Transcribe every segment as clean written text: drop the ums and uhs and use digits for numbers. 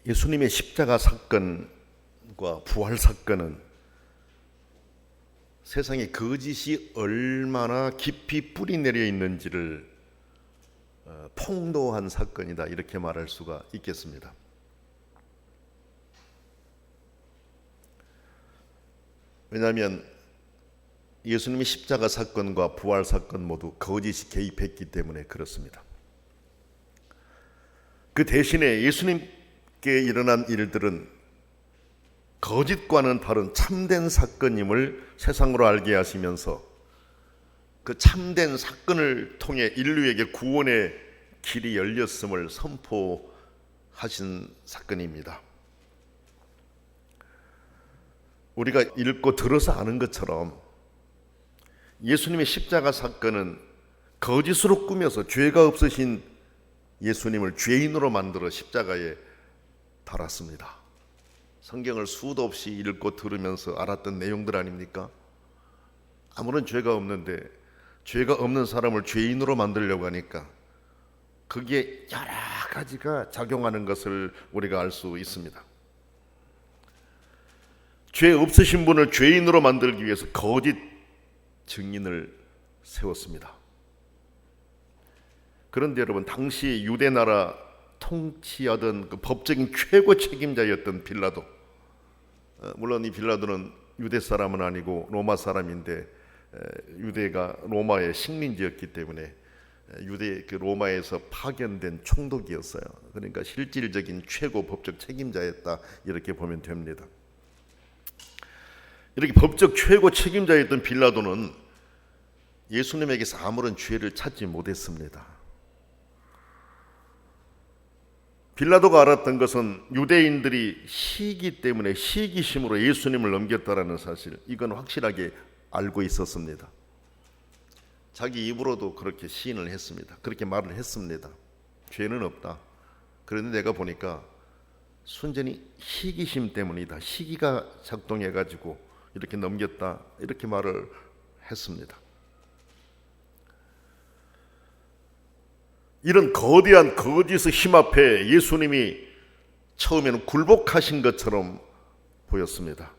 예수님의 십자가 사건과 부활 사건은 세상에 거짓이 얼마나 깊이 뿌리 내려 있는지를 폭로한 사건이다, 이렇게 말할 수가 있겠습니다. 왜냐하면 예수님의 십자가 사건과 부활 사건 모두 거짓이 개입했기 때문에 그렇습니다. 그 대신에 예수님께 일어난 일들은 거짓과는 다른 참된 사건임을 세상으로 알게 하시면서 그 참된 사건을 통해 인류에게 구원의 길이 열렸음을 선포하신 사건입니다. 우리가 읽고 들어서 아는 것처럼 예수님의 십자가 사건은 거짓으로 꾸며서 죄가 없으신 예수님을 죄인으로 만들어 십자가에 달았습니다. 성경을 수도 없이 읽고 들으면서 알았던 내용들 아닙니까? 아무런 죄가 없는데 죄가 없는 사람을 죄인으로 만들려고 하니까 거기에 여러 가지가 작용하는 것을 우리가 알 수 있습니다. 죄 없으신 분을 죄인으로 만들기 위해서 거짓 증인을 세웠습니다. 그런데 여러분, 당시 유대 나라 통치하던 그 법적인 최고 책임자였던 빌라도, 물론 이 빌라도는 유대 사람은 아니고 로마 사람인데 유대가 로마의 식민지였기 때문에 유대 그 로마에서 파견된 총독이었어요. 그러니까 실질적인 최고 법적 책임자였다, 이렇게 보면 됩니다. 이렇게 법적 최고 책임자였던 빌라도는 예수님에게서 아무런 죄를 찾지 못했습니다. 빌라도가 알았던 것은 유대인들이 시기 때문에 시기심으로 예수님을 넘겼다라는 사실, 이건 확실하게 알고 있었습니다. 자기 입으로도 그렇게 시인을 했습니다. 그렇게 말을 했습니다. 죄는 없다. 그런데 내가 보니까 순전히 시기심 때문이다. 시기가 작동해가지고 이렇게 넘겼다, 이렇게 말을 했습니다. 이런 거대한 거짓의 힘 앞에 예수님이 처음에는 굴복하신 것처럼 보였습니다.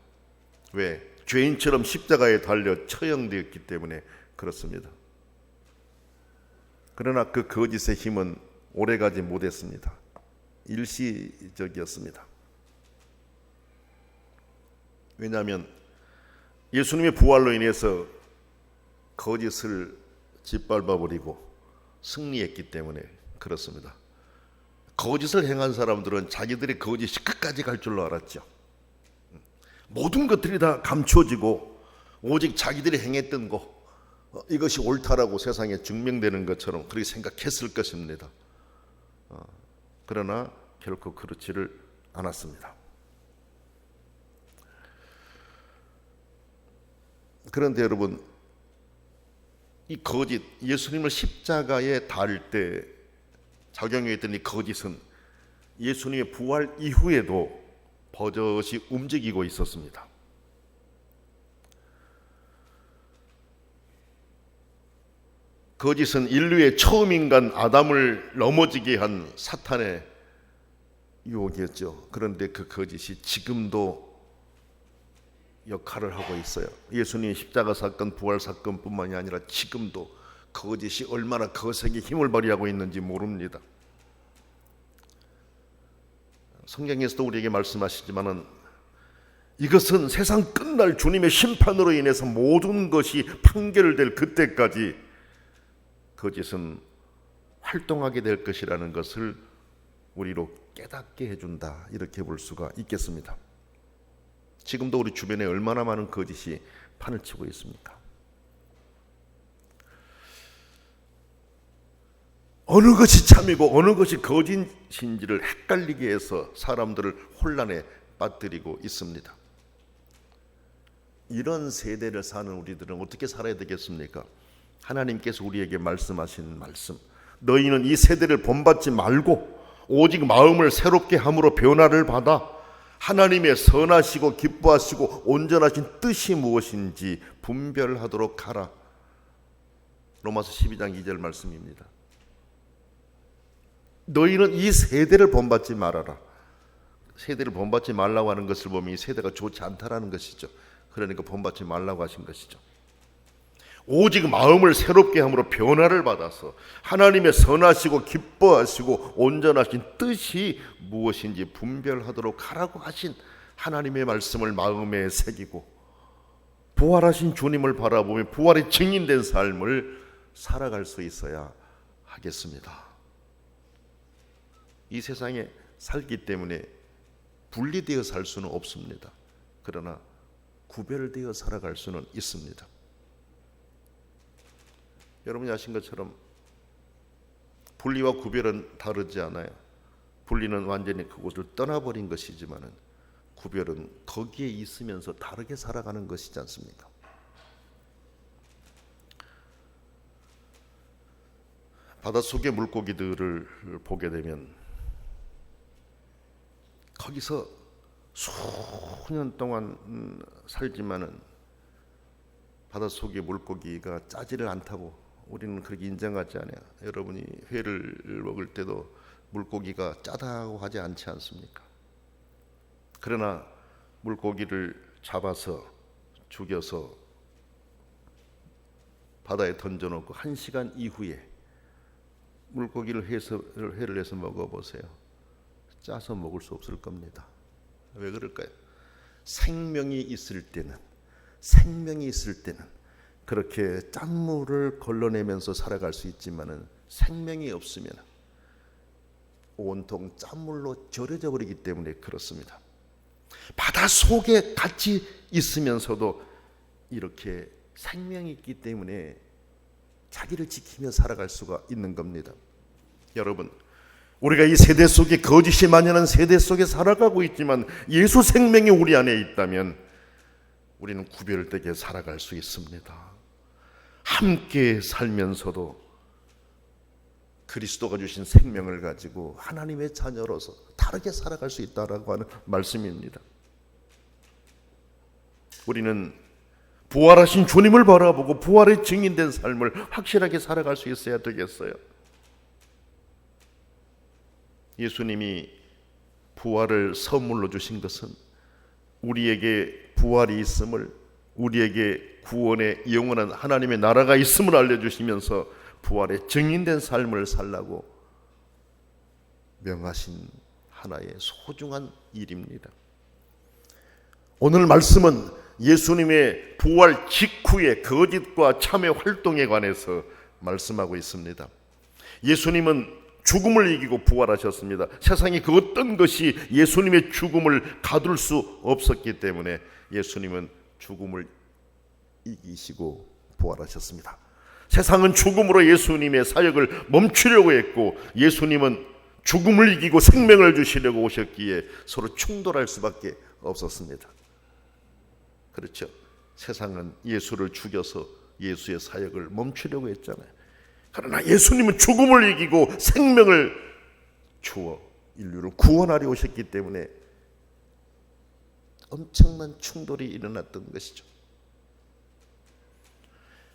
왜? 죄인처럼 십자가에 달려 처형되었기 때문에 그렇습니다. 그러나 그 거짓의 힘은 오래가지 못했습니다. 일시적이었습니다. 왜냐하면 예수님의 부활로 인해서 거짓을 짓밟아버리고 승리했기 때문에 그렇습니다. 거짓을 행한 사람들은 자기들의 거짓이 끝까지 갈 줄로 알았죠. 모든 것들이 다 감춰지고 오직 자기들이 행했던 것, 이것이 옳다라고 세상에 증명되는 것처럼 그렇게 생각했을 것입니다. 그러나 결코 그렇지를 않았습니다. 그런데 여러분, 이 거짓, 예수님을 십자가에 달 때 작용했던 이 거짓은 예수님의 부활 이후에도 버젓이 움직이고 있었습니다. 거짓은 인류의 처음 인간 아담을 넘어지게 한 사탄의 유혹이었죠. 그런데 그 거짓이 지금도 역할을 하고 있어요. 예수님의 십자가 사건, 부활 사건뿐만이 아니라 지금도 거짓이 얼마나 거세게 힘을 발휘하고 있는지 모릅니다. 성경에서도 우리에게 말씀하시지만은 이것은 세상 끝날 주님의 심판으로 인해서 모든 것이 판결될 그때까지 거짓은 활동하게 될 것이라는 것을 우리로 깨닫게 해준다, 이렇게 볼 수가 있겠습니다. 지금도 우리 주변에 얼마나 많은 거짓이 판을 치고 있습니까? 어느 것이 참이고 어느 것이 거짓인지를 헷갈리게 해서 사람들을 혼란에 빠뜨리고 있습니다. 이런 세대를 사는 우리들은 어떻게 살아야 되겠습니까? 하나님께서 우리에게 말씀하신 말씀, 너희는 이 세대를 본받지 말고 오직 마음을 새롭게 함으로 변화를 받아 하나님의 선하시고 기뻐하시고 온전하신 뜻이 무엇인지 분별하도록 하라. 로마서 12장 2절 말씀입니다. 너희는 이 세대를 본받지 말아라. 세대를 본받지 말라고 하는 것을 보면 이 세대가 좋지 않다라는 것이죠. 그러니까 본받지 말라고 하신 것이죠. 오직 마음을 새롭게 함으로 변화를 받아서 하나님의 선하시고 기뻐하시고 온전하신 뜻이 무엇인지 분별하도록 하라고 하신 하나님의 말씀을 마음에 새기고 부활하신 주님을 바라보며 부활의 증인된 삶을 살아갈 수 있어야 하겠습니다. 이 세상에 살기 때문에 분리되어 살 수는 없습니다. 그러나 구별되어 살아갈 수는 있습니다. 여러분이 아신 것처럼 분리와 구별은 다르지 않아요. 분리는 완전히 그곳을 떠나버린 것이지만 구별은 거기에 있으면서 다르게 살아가는 것이지 않습니까? 바닷속의 물고기들을 보게 되면 거기서 수년 동안 살지만은 바닷속의 물고기가 짜지를 않다고 우리는 그렇게 인정하지 않아요. 여러분이 회를 먹을 때도 물고기가 짜다고 하지 않지 않습니까? 그러나 물고기를 잡아서 죽여서 바다에 던져놓고 1시간 이후에 물고기를 회를 해서 먹어보세요. 짜서 먹을 수 없을 겁니다. 왜 그럴까요? 생명이 있을 때는 그렇게 짠물을 걸러내면서 살아갈 수 있지만은 생명이 없으면 온통 짠물로 절여져 버리기 때문에 그렇습니다. 바다 속에 같이 있으면서도 이렇게 생명이 있기 때문에 자기를 지키며 살아갈 수가 있는 겁니다. 여러분, 우리가 이 세대 속에 거짓이 만연한 세대 속에 살아가고 있지만 예수 생명이 우리 안에 있다면 우리는 구별되게 살아갈 수 있습니다. 함께 살면서도 그리스도가 주신 생명을 가지고 하나님의 자녀로서 다르게 살아갈 수 있다라고 하는 말씀입니다. 우리는 부활하신 주님을 바라보고 부활의 증인된 삶을 확실하게 살아갈 수 있어야 되겠어요. 예수님이 부활을 선물로 주신 것은 우리에게 부활이 있음을, 우리에게 구원의 영원한 하나님의 나라가 있음을 알려주시면서 부활의 증인된 삶을 살라고 명하신 하나의 소중한 일입니다. 오늘 말씀은 예수님의 부활 직후의 거짓과 참회 활동에 관해서 말씀하고 있습니다. 예수님은 죽음을 이기고 부활하셨습니다. 세상에 그 어떤 것이 예수님의 죽음을 가둘 수 없었기 때문에 예수님은 죽음을 이기시고 부활하셨습니다. 세상은 죽음으로 예수님의 사역을 멈추려고 했고 예수님은 죽음을 이기고 생명을 주시려고 오셨기에 서로 충돌할 수밖에 없었습니다. 그렇죠. 세상은 예수를 죽여서 예수의 사역을 멈추려고 했잖아요. 그러나 예수님은 죽음을 이기고 생명을 주어 인류를 구원하려 오셨기 때문에 엄청난 충돌이 일어났던 것이죠.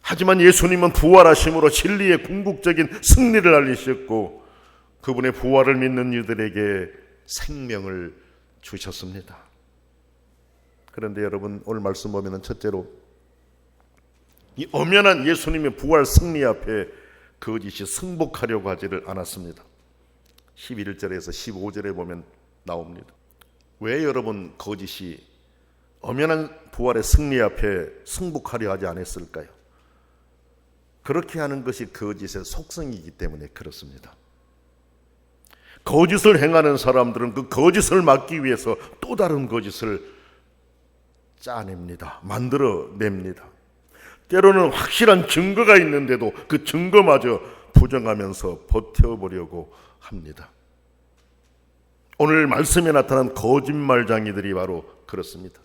하지만 예수님은 부활하심으로 진리의 궁극적인 승리를 알리셨고 그분의 부활을 믿는 이들에게 생명을 주셨습니다. 그런데 여러분, 오늘 말씀 보면 첫째로 이 엄연한 예수님의 부활 승리 앞에 거짓이 승복하려고 하지를 않았습니다. 11절에서 15절에 보면 나옵니다. 왜 여러분 거짓이 엄연한 부활의 승리 앞에 승복하려 하지 않았을까요? 그렇게 하는 것이 거짓의 속성이기 때문에 그렇습니다. 거짓을 행하는 사람들은 그 거짓을 막기 위해서 또 다른 거짓을 짜냅니다. 만들어냅니다. 때로는 확실한 증거가 있는데도 그 증거마저 부정하면서 버텨보려고 합니다. 오늘 말씀에 나타난 거짓말쟁이들이 바로 그렇습니다.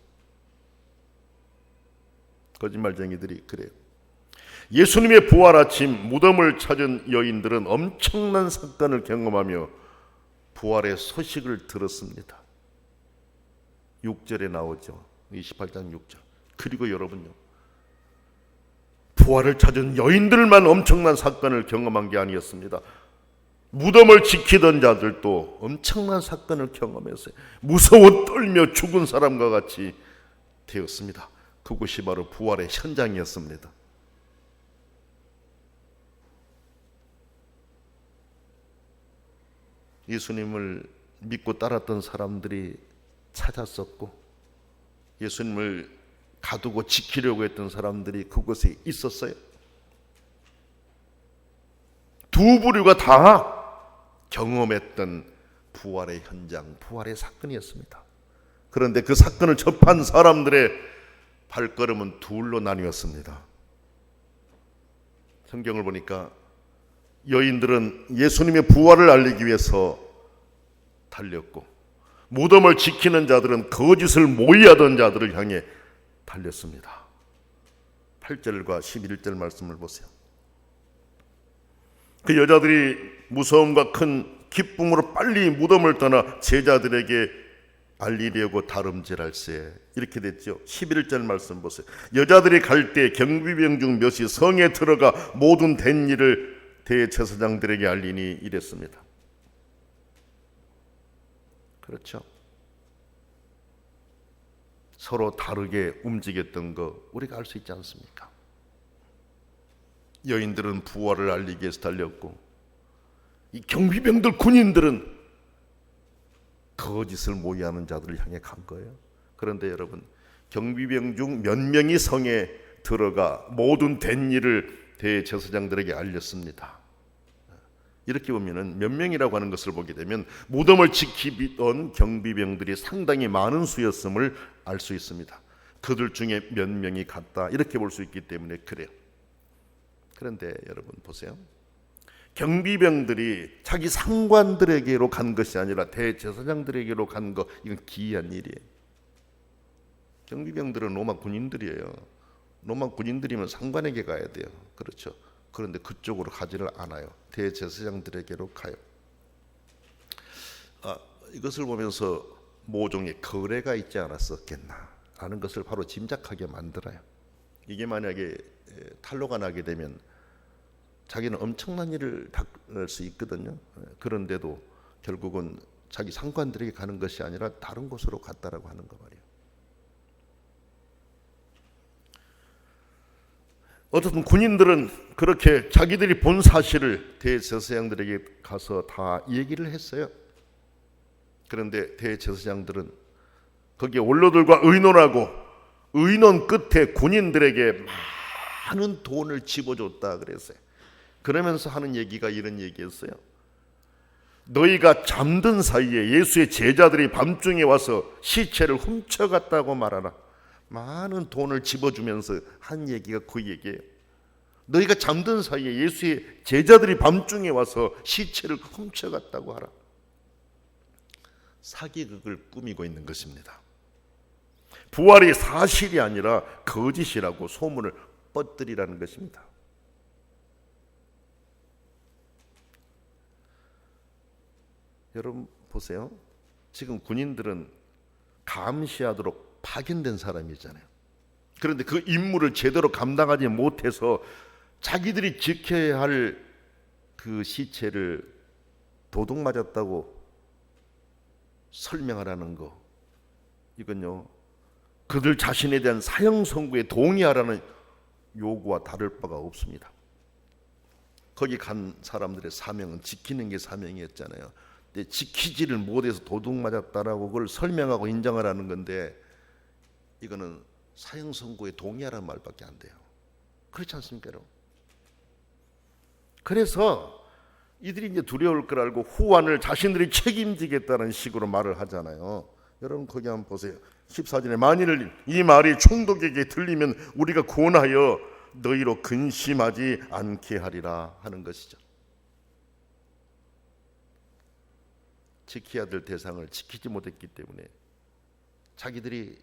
거짓말쟁이들이 그래요. 예수님의 부활 아침 무덤을 찾은 여인들은 엄청난 사건을 경험하며 부활의 소식을 들었습니다. 6절에 나오죠. 28장 6절. 그리고 여러분요, 부활을 찾은 여인들만 엄청난 사건을 경험한 게 아니었습니다. 무덤을 지키던 자들도 엄청난 사건을 경험했어요. 무서워 떨며 죽은 사람과 같이 되었습니다. 그곳이 바로 부활의 현장이었습니다. 예수님을 믿고 따랐던 사람들이 찾았었고, 예수님을 가두고 지키려고 했던 사람들이 그곳에 있었어요. 두 부류가 다 경험했던 부활의 현장, 부활의 사건이었습니다. 그런데 그 사건을 접한 사람들의 발걸음은 둘로 나뉘었습니다. 성경을 보니까 여인들은 예수님의 부활을 알리기 위해서 달렸고, 무덤을 지키는 자들은 거짓을 모의하던 자들을 향해 달렸습니다. 8절과 11절 말씀을 보세요. 그 여자들이 무서움과 큰 기쁨으로 빨리 무덤을 떠나 제자들에게 알리려고 다름질할세. 이렇게 됐죠. 11절 말씀 보세요. 여자들이 갈 때 경비병 중 몇이 성에 들어가 모든 된 일을 대제사장들에게 알리니 이랬습니다. 그렇죠. 서로 다르게 움직였던 거 우리가 알 수 있지 않습니까? 여인들은 부활을 알리기 위해서 달렸고, 이 경비병들, 군인들은 거짓을 모의하는 자들을 향해 간 거예요. 그런데 여러분, 경비병 중 몇 명이 성에 들어가 모든 된 일을 대제사장들에게 알렸습니다. 이렇게 보면은 몇 명이라고 하는 것을 보게 되면 무덤을 지키던 경비병들이 상당히 많은 수였음을 알 수 있습니다. 그들 중에 몇 명이 갔다, 이렇게 볼 수 있기 때문에 그래요. 그런데 여러분 보세요. 경비병들이 자기 상관들에게로 간 것이 아니라 대제사장들에게로 간 것, 이건 기이한 일이에요. 경비병들은 로마 군인들이에요. 로마 군인들이면 상관에게 가야 돼요. 그렇죠. 그런데 그쪽으로 가지를 않아요. 대제사장들에게로 가요. 이것을 보면서 모종의 거래가 있지 않았었겠나 하는 것을 바로 짐작하게 만들어요. 이게 만약에 탄로가 나게 되면 자기는 엄청난 일을 당할 수 있거든요. 그런데도 결국은 자기 상관들에게 가는 것이 아니라 다른 곳으로 갔다라고 하는 거 말이에요. 어쨌든 군인들은 그렇게 자기들이 본 사실을 대제사장들에게 가서 다 얘기를 했어요. 그런데 대제사장들은 거기에 원로들과 의논하고, 의논 끝에 군인들에게 많은 돈을 집어줬다 그랬어요. 그러면서 하는 얘기가 이런 얘기였어요. 너희가 잠든 사이에 예수의 제자들이 밤중에 와서 시체를 훔쳐갔다고 말하라. 많은 돈을 집어주면서 한 얘기가 그 얘기예요. 너희가 잠든 사이에 예수의 제자들이 밤중에 와서 시체를 훔쳐갔다고 하라. 사기극을 꾸미고 있는 것입니다. 부활이 사실이 아니라 거짓이라고 소문을 뻗들이라는 것입니다. 여러분 보세요. 지금 군인들은 감시하도록 파견된 사람이잖아요. 그런데 그 임무를 제대로 감당하지 못해서 자기들이 지켜야 할 그 시체를 도둑 맞았다고 설명하라는 거, 이건요 그들 자신에 대한 사형 선고에 동의하라는 요구와 다를 바가 없습니다. 거기 간 사람들의 사명은 지키는 게 사명이었잖아요. 근데 지키지를 못해서 도둑 맞았다라고 그걸 설명하고 인정하라는 건데, 이거는 사형 선고에 동의하라는 말밖에 안 돼요. 그렇지 않습니까, 여러분? 그래서 이들이 이제 두려울 걸 알고 후환을 자신들이 책임지겠다는 식으로 말을 하잖아요. 여러분 거기 한번 보세요. 14절에 만일 이 말이 총독에게 들리면 우리가 권하여 너희로 근심하지 않게 하리라 하는 것이죠. 지켜야 될 대상을 지키지 못했기 때문에 자기들이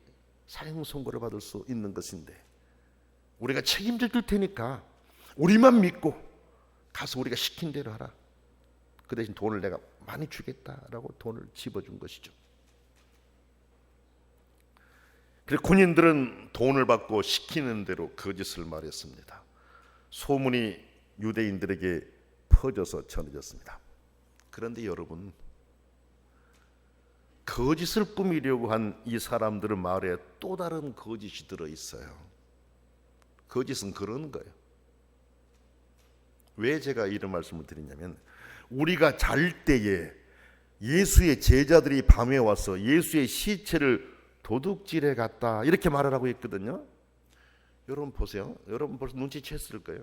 사형 선고를 받을 수 있는 것인데, 우리가 책임져 줄 테니까 우리만 믿고 가서 우리가 시킨 대로 하라. 그 대신 돈을 내가 많이 주겠다라고 돈을 집어준 것이죠. 그래서 군인들은 돈을 받고 시키는 대로 거짓을 말했습니다. 소문이 유대인들에게 퍼져서 전해졌습니다. 그런데 여러분, 거짓을 꾸미려고 한 이 사람들의 말에 또 다른 거짓이 들어있어요. 거짓은 그런 거예요. 왜 제가 이런 말씀을 드리냐면, 우리가 잘 때에 예수의 제자들이 밤에 와서 예수의 시체를 도둑질해 갔다 이렇게 말을 하고 있거든요. 여러분 보세요. 여러분 벌써 눈치챘을 거예요.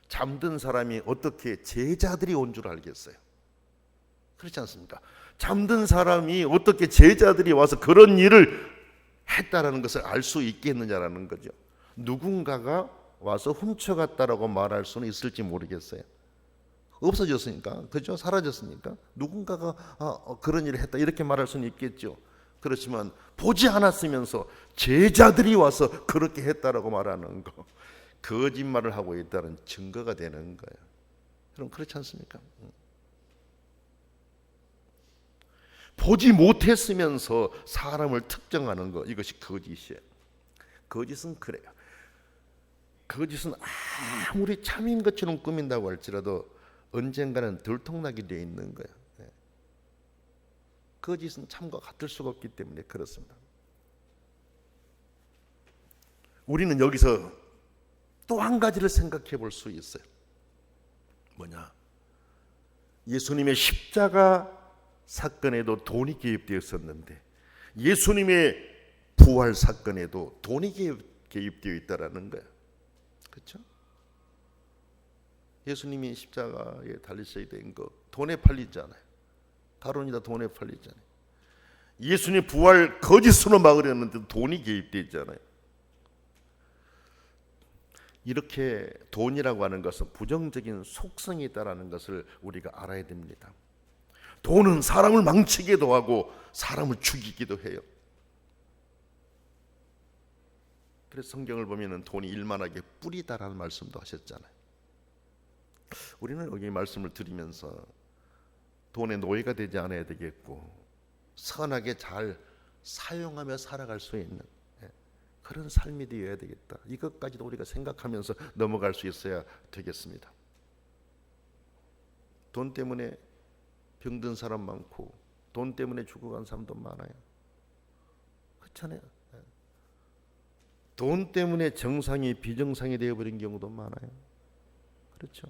잠든 사람이 어떻게 제자들이 온 줄 알겠어요? 그렇지 않습니까? 잠든 사람이 어떻게 제자들이 와서 그런 일을 했다라는 것을 알 수 있겠느냐라는 거죠. 누군가가 와서 훔쳐갔다라고 말할 수는 있을지 모르겠어요. 없어졌으니까, 그죠? 사라졌으니까 누군가가 그런 일을 했다 이렇게 말할 수는 있겠죠. 그렇지만 보지 않았으면서 제자들이 와서 그렇게 했다라고 말하는 거, 거짓말을 하고 있다는 증거가 되는 거예요. 그럼 그렇지 않습니까? 보지 못했으면서 사람을 특정하는 거, 이것이 거짓이에요. 거짓은 그래요. 거짓은 아무리 참인 것처럼 꾸민다고 할지라도 언젠가는 들통나게 되어 있는 거예요. 거짓은 참과 같을 수가 없기 때문에 그렇습니다. 우리는 여기서 또 한 가지를 생각해 볼 수 있어요. 뭐냐? 예수님의 십자가 사건에도 돈이 개입되었었는데 예수님의 부활 사건에도 돈이 개입되어 있다라는 거예요. 그렇죠? 예수님이 십자가에 달리셔야 된 거 돈에 팔리잖아요. 가론이다 돈에 팔리잖아요. 예수님 부활 거짓으로 막으려는데 돈이 개입되어 있잖아요. 이렇게 돈이라고 하는 것은 부정적인 속성이 있다는 것을 우리가 알아야 됩니다. 돈은 사람을 망치기도 하고 사람을 죽이기도 해요. 그래서 성경을 보면 돈이 일만하게 뿌리다라는 말씀도 하셨잖아요. 우리는 여기 말씀을 드리면서 돈의 노예가 되지 않아야 되겠고 선하게 잘 사용하며 살아갈 수 있는 그런 삶이 되어야 되겠다. 이것까지도 우리가 생각하면서 넘어갈 수 있어야 되겠습니다. 돈 때문에 병든 사람 많고 돈 때문에 죽어간 사람도 많아요. 그렇잖아요. 돈 때문에 정상이 비정상이 되어버린 경우도 많아요. 그렇죠.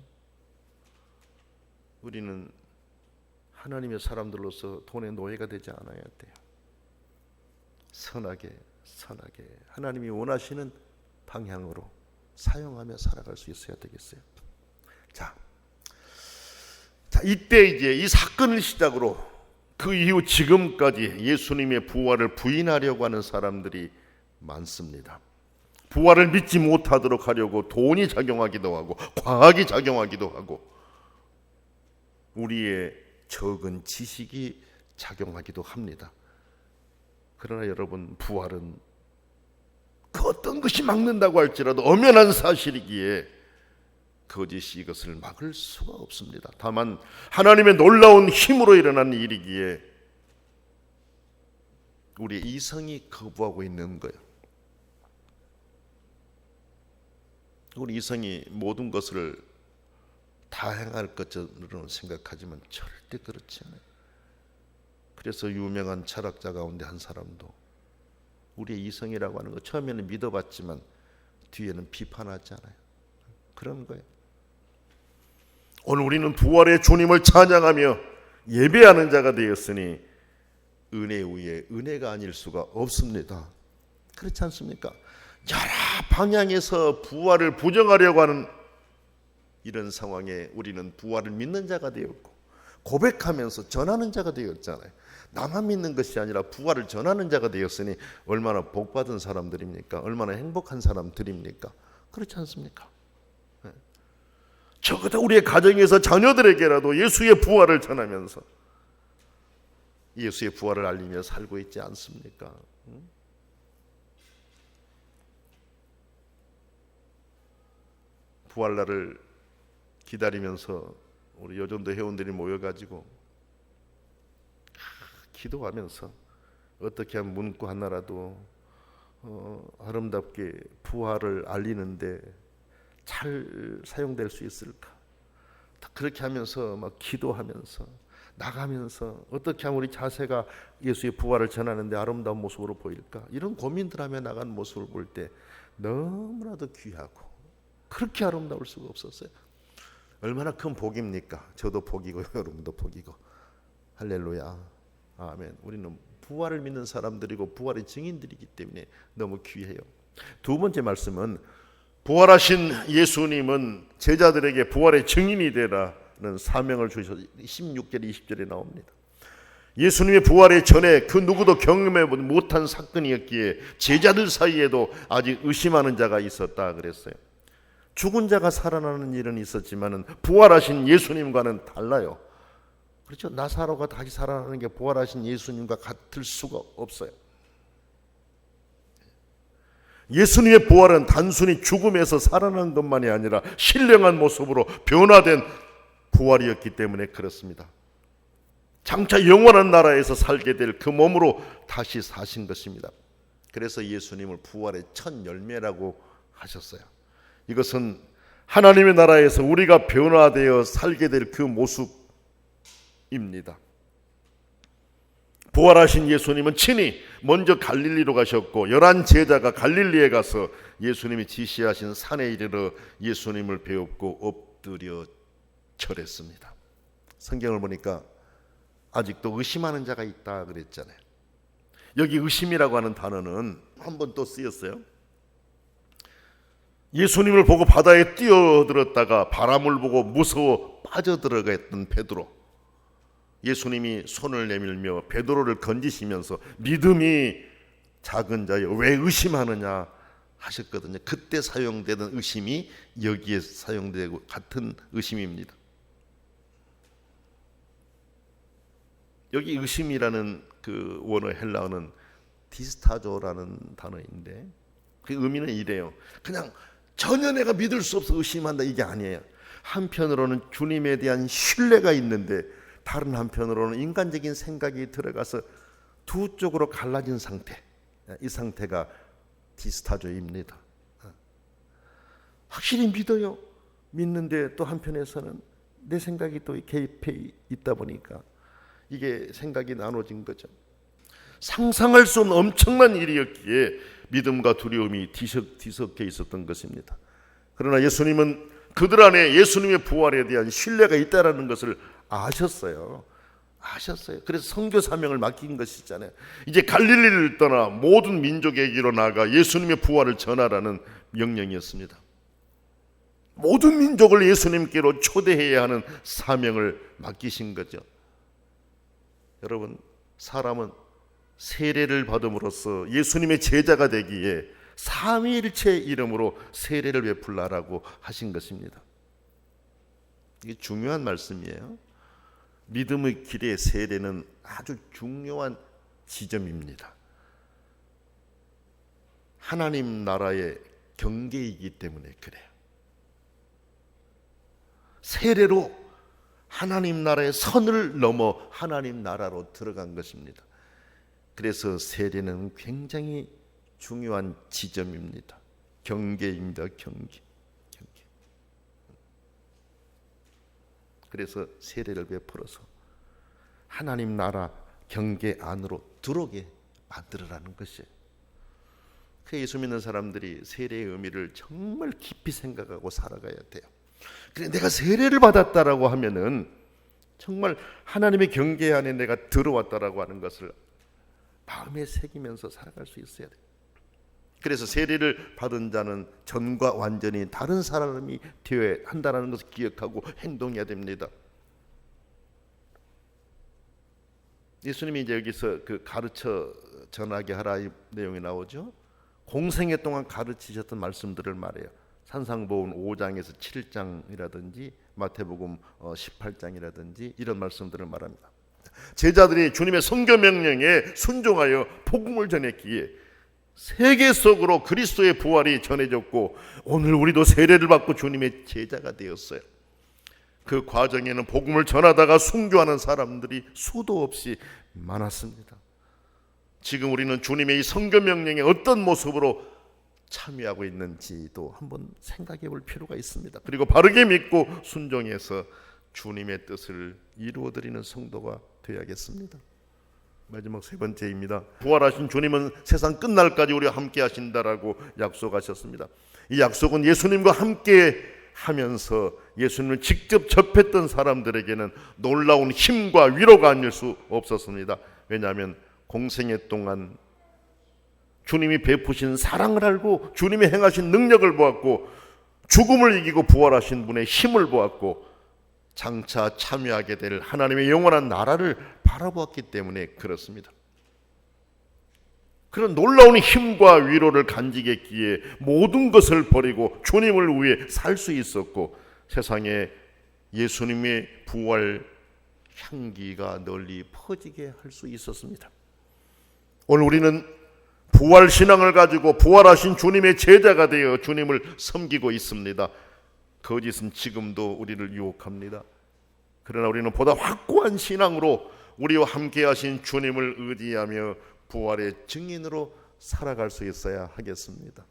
우리는 하나님의 사람들로서 돈의 노예가 되지 않아야 돼요. 선하게 하나님이 원하시는 방향으로 사용하며 살아갈 수 있어야 되겠어요. 자, 이때 이제 이 사건을 시작으로 그 이후 지금까지 예수님의 부활을 부인하려고 하는 사람들이 많습니다. 부활을 믿지 못하도록 하려고 돈이 작용하기도 하고 과학이 작용하기도 하고 우리의 적은 지식이 작용하기도 합니다. 그러나 여러분, 부활은 그 어떤 것이 막는다고 할지라도 엄연한 사실이기에 거짓이 이것을 막을 수가 없습니다. 다만 하나님의 놀라운 힘으로 일어난 일이기에 우리의 이성이 거부하고 있는 거예요. 우리 이성이 모든 것을 다 행할 것처럼 생각하지만 절대 그렇지 않아요. 그래서 유명한 철학자 가운데 한 사람도 우리의 이성이라고 하는 거 처음에는 믿어봤지만 뒤에는 비판하잖아요. 그런 거예요. 오늘 우리는 부활의 주님을 찬양하며 예배하는 자가 되었으니 은혜 위에 은혜가 아닐 수가 없습니다. 그렇지 않습니까? 여러 방향에서 부활을 부정하려고 하는 이런 상황에 우리는 부활을 믿는 자가 되었고 고백하면서 전하는 자가 되었잖아요. 나만 믿는 것이 아니라 부활을 전하는 자가 되었으니 얼마나 복받은 사람들입니까? 얼마나 행복한 사람들입니까? 그렇지 않습니까? 적어도 우리의 가정에서 자녀들에게라도 예수의 부활을 전하면서 예수의 부활을 알리며 살고 있지 않습니까? 부활날을 기다리면서 우리 여전도 회원들이 모여가지고 기도하면서 어떻게 하면 문구 하나라도 아름답게 부활을 알리는데 잘 사용될 수 있을까? 그렇게 하면서 막 기도하면서 나가면서 어떻게 하면 우리 자세가 예수의 부활을 전하는데 아름다운 모습으로 보일까? 이런 고민들 하며 나간 모습을 볼 때 너무나도 귀하고 그렇게 아름다울 수가 없었어요. 얼마나 큰 복입니까? 저도 복이고 여러분도 복이고. 할렐루야. 아멘. 우리는 부활을 믿는 사람들이고 부활의 증인들이기 때문에 너무 귀해요. 두 번째 말씀은 부활하신 예수님은 제자들에게 부활의 증인이 되라는 사명을 주셔서 16절 20절에 나옵니다. 예수님의 부활의 전에 그 누구도 경험해 못한 사건이었기에 제자들 사이에도 아직 의심하는 자가 있었다 그랬어요. 죽은 자가 살아나는 일은 있었지만 부활하신 예수님과는 달라요. 그렇죠? 나사로가 다시 살아나는 게 부활하신 예수님과 같을 수가 없어요. 예수님의 부활은 단순히 죽음에서 살아난 것만이 아니라 신령한 모습으로 변화된 부활이었기 때문에 그렇습니다. 장차 영원한 나라에서 살게 될 그 몸으로 다시 사신 것입니다. 그래서 예수님을 부활의 첫 열매라고 하셨어요. 이것은 하나님의 나라에서 우리가 변화되어 살게 될 그 모습입니다. 부활하신 예수님은 친히 먼저 갈릴리로 가셨고 11 제자가 갈릴리에 가서 예수님이 지시하신 산에 이르러 예수님을 배웁고 엎드려 절했습니다. 성경을 보니까 아직도 의심하는 자가 있다 그랬잖아요. 여기 의심이라고 하는 단어는 한 번 또 쓰였어요. 예수님을 보고 바다에 뛰어들었다가 바람을 보고 무서워 빠져들어갔던 베드로, 예수님이 손을 내밀며 베드로를 건지시면서 믿음이 작은 자여 왜 의심하느냐 하셨거든요. 그때 사용되던 의심이 여기에 사용되고 같은 의심입니다. 여기 의심이라는 그 원어 헬라어는 디스타조라는 단어인데 그 의미는 이래요. 그냥 전혀 내가 믿을 수 없어 의심한다 이게 아니에요. 한편으로는 주님에 대한 신뢰가 있는데 다른 한편으로는 인간적인 생각이 들어가서 두 쪽으로 갈라진 상태, 이 상태가 디스타조입니다. 확실히 믿어요. 믿는데 또 한편에서는 내 생각이 또 개입해 있다 보니까 이게 생각이 나눠진 거죠. 상상할 수 없는 엄청난 일이었기에 믿음과 두려움이 뒤섞여 있었던 것입니다. 그러나 예수님은 그들 안에 예수님의 부활에 대한 신뢰가 있다는 것을 아셨어요. 그래서 선교 사명을 맡긴 것이잖아요. 이제 갈릴리를 떠나 모든 민족에게로 나아가 예수님의 부활을 전하라는 명령이었습니다. 모든 민족을 예수님께로 초대해야 하는 사명을 맡기신 거죠. 여러분, 사람은 세례를 받음으로써 예수님의 제자가 되기에 삼위일체 이름으로 세례를 베풀라라고 하신 것입니다. 이게 중요한 말씀이에요. 믿음의 길의 세례는 아주 중요한 지점입니다. 하나님 나라의 경계이기 때문에 그래요. 세례로 하나님 나라의 선을 넘어 하나님 나라로 들어간 것입니다. 그래서 세례는 굉장히 중요한 지점입니다. 경계입니다. 경계. 그래서 세례를 베풀어서 하나님 나라 경계 안으로 들어오게 만들어라는 것이에요. 그 예수 믿는 사람들이 세례의 의미를 정말 깊이 생각하고 살아가야 돼요. 그래 내가 세례를 받았다라고 하면은 정말 하나님의 경계 안에 내가 들어왔다라고 하는 것을 마음에 새기면서 살아갈 수 있어야 돼요. 그래서 세례를 받은 자는 전과 완전히 다른 사람이 되어야 한다는 것을 기억하고 행동해야 됩니다. 예수님이 이제 여기서 그 가르쳐 전하게 하라 이 내용이 나오죠. 공생애 동안 가르치셨던 말씀들을 말해요. 산상보훈 5장에서 7장이라든지 마태복음 18장이라든지 이런 말씀들을 말합니다. 제자들이 주님의 선교 명령에 순종하여 복음을 전했기에 세계 속으로 그리스도의 부활이 전해졌고 오늘 우리도 세례를 받고 주님의 제자가 되었어요. 그 과정에는 복음을 전하다가 순교하는 사람들이 수도 없이 많았습니다. 지금 우리는 주님의 이 선교 명령에 어떤 모습으로 참여하고 있는지도 한번 생각해 볼 필요가 있습니다. 그리고 바르게 믿고 순종해서 주님의 뜻을 이루어드리는 성도가 되어야겠습니다. 마지막 세 번째입니다. 부활하신 주님은 세상 끝날까지 우리와 함께 하신다라고 약속하셨습니다. 이 약속은 예수님과 함께 하면서 예수님을 직접 접했던 사람들에게는 놀라운 힘과 위로가 아닐 수 없었습니다. 왜냐하면 공생애 동안 주님이 베푸신 사랑을 알고 주님이 행하신 능력을 보았고 죽음을 이기고 부활하신 분의 힘을 보았고 장차 참여하게 될 하나님의 영원한 나라를 바라보았기 때문에 그렇습니다. 그런 놀라운 힘과 위로를 간직했기에 모든 것을 버리고 주님을 위해 살 수 있었고 세상에 예수님의 부활 향기가 널리 퍼지게 할 수 있었습니다. 오늘 우리는 부활 신앙을 가지고 부활하신 주님의 제자가 되어 주님을 섬기고 있습니다. 거짓은 지금도 우리를 유혹합니다. 그러나 우리는 보다 확고한 신앙으로 우리와 함께 하신 주님을 의지하며 부활의 증인으로 살아갈 수 있어야 하겠습니다.